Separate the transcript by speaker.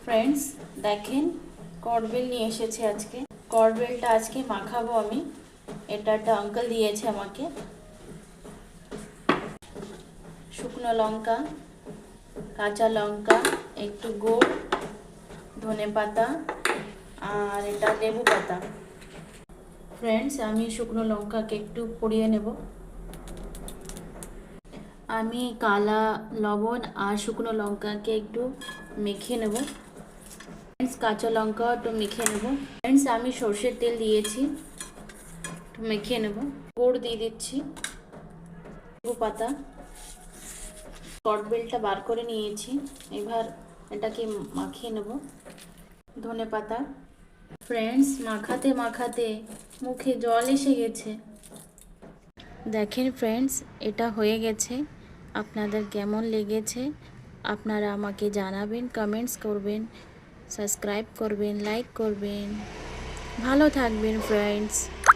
Speaker 1: Friends দেখেন কর্ডবেল নিয়ে এসেছে আজকে। কর্ডবেলটা আজকে মাখাবো আমি। এটা একটা আঙ্কেল দিয়েছে আমাকে। শুকনো লঙ্কা, কাঁচা লঙ্কা, একটু গুড়, ধনে পাতা আর এটা লেবু পাতা। ফ্রেন্ডস আমি শুকনো লঙ্কাকে একটু পুড়িয়ে নেব। আমি কালা লবণ আর শুকনো লঙ্কাকে একটু মেখে নেব। ফ্রেন্ডস কাঁচা লঙ্কা একটু মেখে নেব। ফ্রেন্ডস আমি সর্ষের তেল দিয়েছি, একটু মেখে নেব। গুড় দিয়ে দিচ্ছি, লেবু পাতা, কর্ডবেলটা বার করে নিয়েছি। এবার এটাকে মাখিয়ে নেব। ধনে পাতা। ফ্রেন্ডস মাখাতে মাখাতে মুখে জল এসে গেছে। দেখেন ফ্রেন্ডস এটা হয়ে গেছে। আপনাদের কেমন লেগেছে আপনারা আমাকে জানাবেন, কমেন্টস করবেন, সাবস্ক্রাইব করবেন, লাইক করবেন। ভালো থাকবেন ফ্রেন্ডস।